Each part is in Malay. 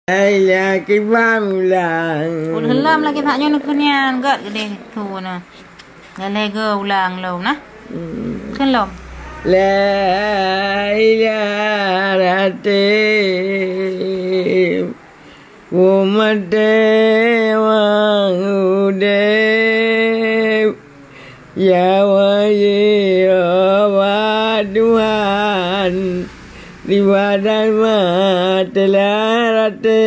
Ayah kibam ulang. Ulang lagi tak nyon kunian gat gede tu na. Galega ulang lo na. Kan lo. La ilaha ratim. Umade wangude. Ya waye Tuhan. Di badan matelarate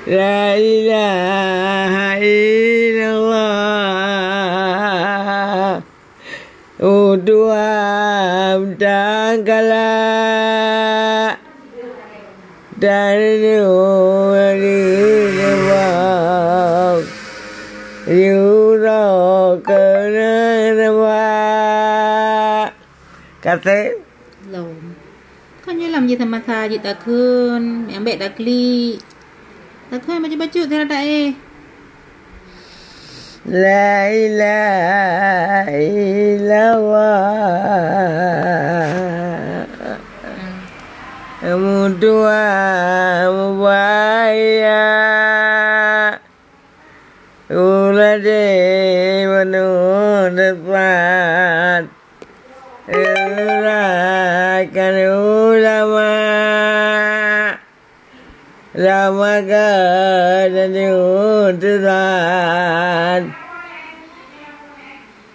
La ilaha illallah Tuhan tangkala dari nuwang Yuro kenapa Kata Lâu Kan như làm gì thầm mà thà gì ta khơn Mẹ bẹ ta kli Ta khơn mà chứ bác chụt thế là đại La ilaha illallah Mudua mubaya Ulade manu depan Urakan ulama Ramakan diutusan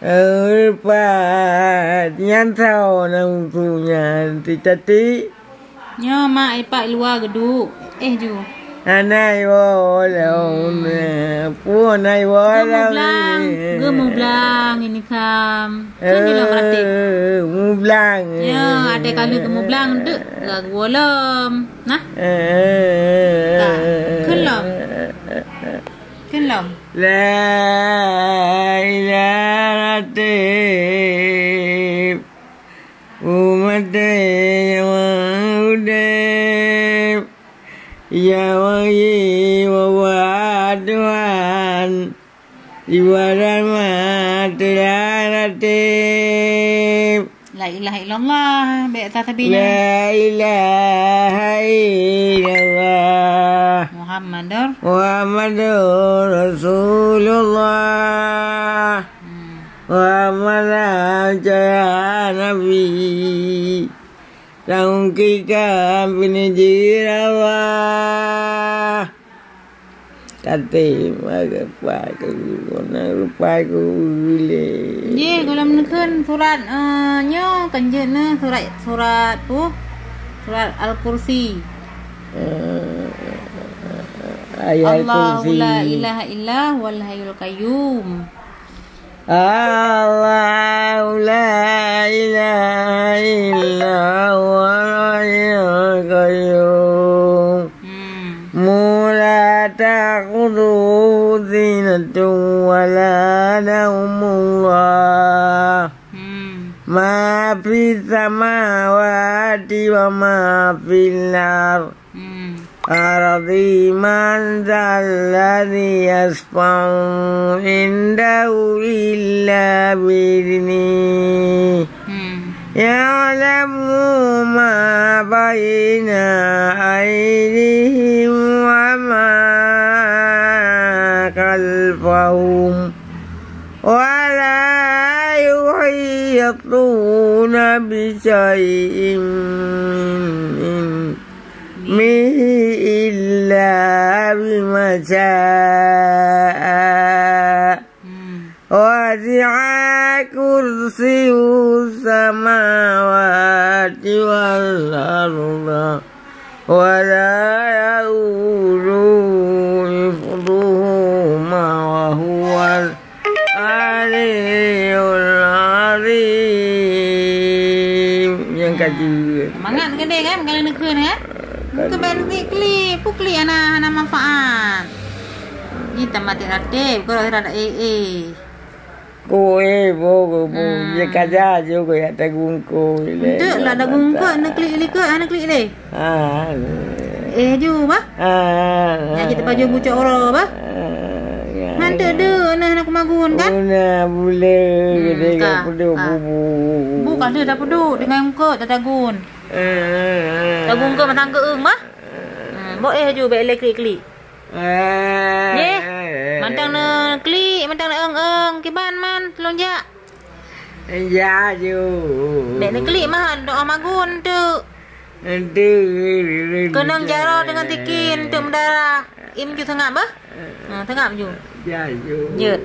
Urpat nyantau nang punya titati Nhớ mà ai bại lua gedu ju Anai wo laun Puan anai wo laun Gemublang ini kam Kan je lah meratik Mublang Ya ada kali gemublang dek Gak wolom Nah Kelom Kelom La ilaha illallah Umade yaudem Ya wayi wawaduan Ibarat matiratim La ilaha illallah Baik tak tabinya La ilaha illallah Muhammadur Rasulullah Muhammad jaya Nabi Langkika binijirawa Kati magapai ku na rupai ku le. Ye kalau menekan surat nyo kanjen surat tu surat Al-Kursi. Ayat Allahu la ilaha illa wal hayyul qayyum. Allahu la ilaha illa wal hayyul qayyum. Mula ta'khudhu zinatun wa la naumullah. Ma fis samawati wa ma fil ardh. Aradi man zalladhi yasfa'u indahu illa bi'idhnihi ya'lamu ma bayna aydihim wa ma khalfahum wa la yuhituna bi shay'in illa bima syaa wasi'a kursiyyuhu samawati wal arda wa la ya'uduhu hifdhuhuma wa huwal aliyyul azim. Yang kaji Mangat gede kan kalau nekeun ya. Keban kli, pukli ana manfaat. Ni tamati rate, kalau ada Koe bo ye kaja jo ko ya tagung ko le. Dek lah dagung ko nak klik ke ana klik le. Ju ba? Ya kita baju bucok ora ba? Hante de nak magun kan? Una bule gede ka pedu bubu. Bukan dia dah pedu dengan ko tadagun. Lagung ke matang ke bah. Boleh ju be klik. Ye. Mantang na klik, mantang na eng kiban man lonja. Ya ju. Be na klik mah doa magun tu. Kenang jaro dengan tikin tu mendara. Im ju tengah bah. Tengah ju. Ya ju. Jut.